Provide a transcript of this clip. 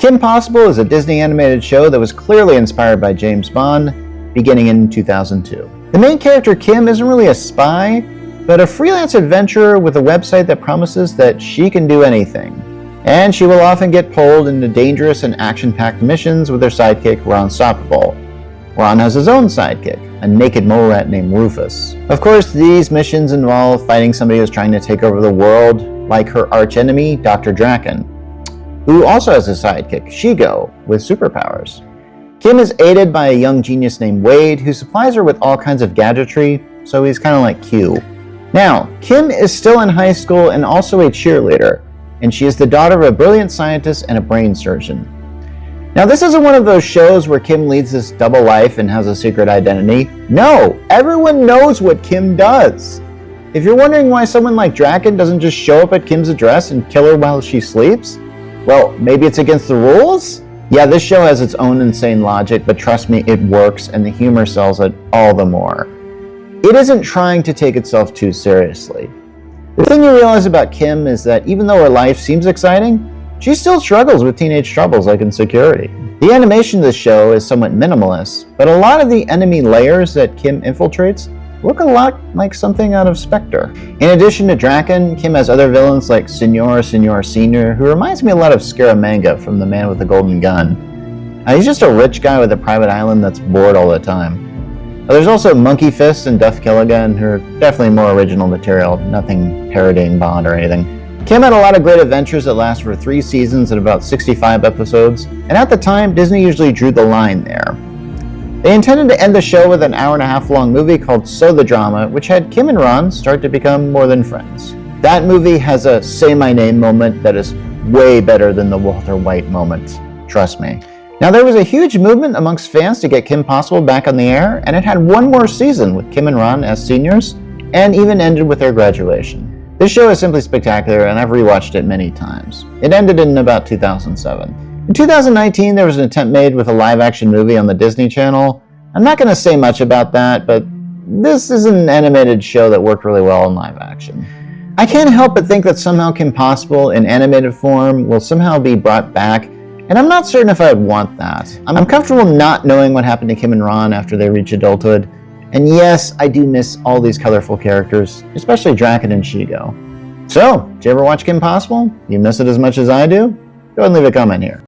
Kim Possible is a Disney animated show that was clearly inspired by James Bond, beginning in 2002. The main character Kim isn't really a spy, but a freelance adventurer with a website that promises that she can do anything. And she will often get pulled into dangerous and action-packed missions with her sidekick, Ron Stoppable. Ron has his own sidekick, a naked mole rat named Rufus. Of course, these missions involve fighting somebody who's trying to take over the world, like her archenemy, Dr. Draken, who also has a sidekick, Shigo, with superpowers. Kim is aided by a young genius named Wade, who supplies her with all kinds of gadgetry, so he's kind of like Q. Now, Kim is still in high school and also a cheerleader, and she is the daughter of a brilliant scientist and a brain surgeon. Now, this isn't one of those shows where Kim leads this double life and has a secret identity. No, everyone knows what Kim does. If you're wondering why someone like Draken doesn't just show up at Kim's address and kill her while she sleeps, well, maybe it's against the rules? Yeah, this show has its own insane logic, but trust me, it works, and the humor sells it all the more. It isn't trying to take itself too seriously. The thing you realize about Kim is that even though her life seems exciting, she still struggles with teenage troubles like insecurity. The animation of the show is somewhat minimalist, but a lot of the enemy layers that Kim infiltrates look a lot like something out of Spectre. In addition to Draken, Kim has other villains like Senor Senior, who reminds me a lot of Scaramanga from The Man with the Golden Gun. He's just a rich guy with a private island that's bored all the time. There's also Monkey Fist and Duff Killigan, who are definitely more original material, nothing parodying Bond or anything. Kim had a lot of great adventures that last for 3 seasons and about 65 episodes, and at the time, Disney usually drew the line there. They intended to end the show with an hour-and-a-half long movie called So the Drama, which had Kim and Ron start to become more than friends. That movie has a say my name moment that is way better than the Walter White moment. Trust me. Now, there was a huge movement amongst fans to get Kim Possible back on the air, and it had one more season with Kim and Ron as seniors, and even ended with their graduation. This show is simply spectacular, and I've rewatched it many times. It ended in about 2007. In 2019, there was an attempt made with a live-action movie on the Disney Channel. I'm not going to say much about that, but this is an animated show that worked really well in live action. I can't help but think that somehow Kim Possible in animated form will somehow be brought back, and I'm not certain if I would want that. I'm comfortable not knowing what happened to Kim and Ron after they reach adulthood, and yes, I do miss all these colorful characters, especially Draken and Shigo. So, did you ever watch Kim Possible? You miss it as much as I do? Go ahead and leave a comment here.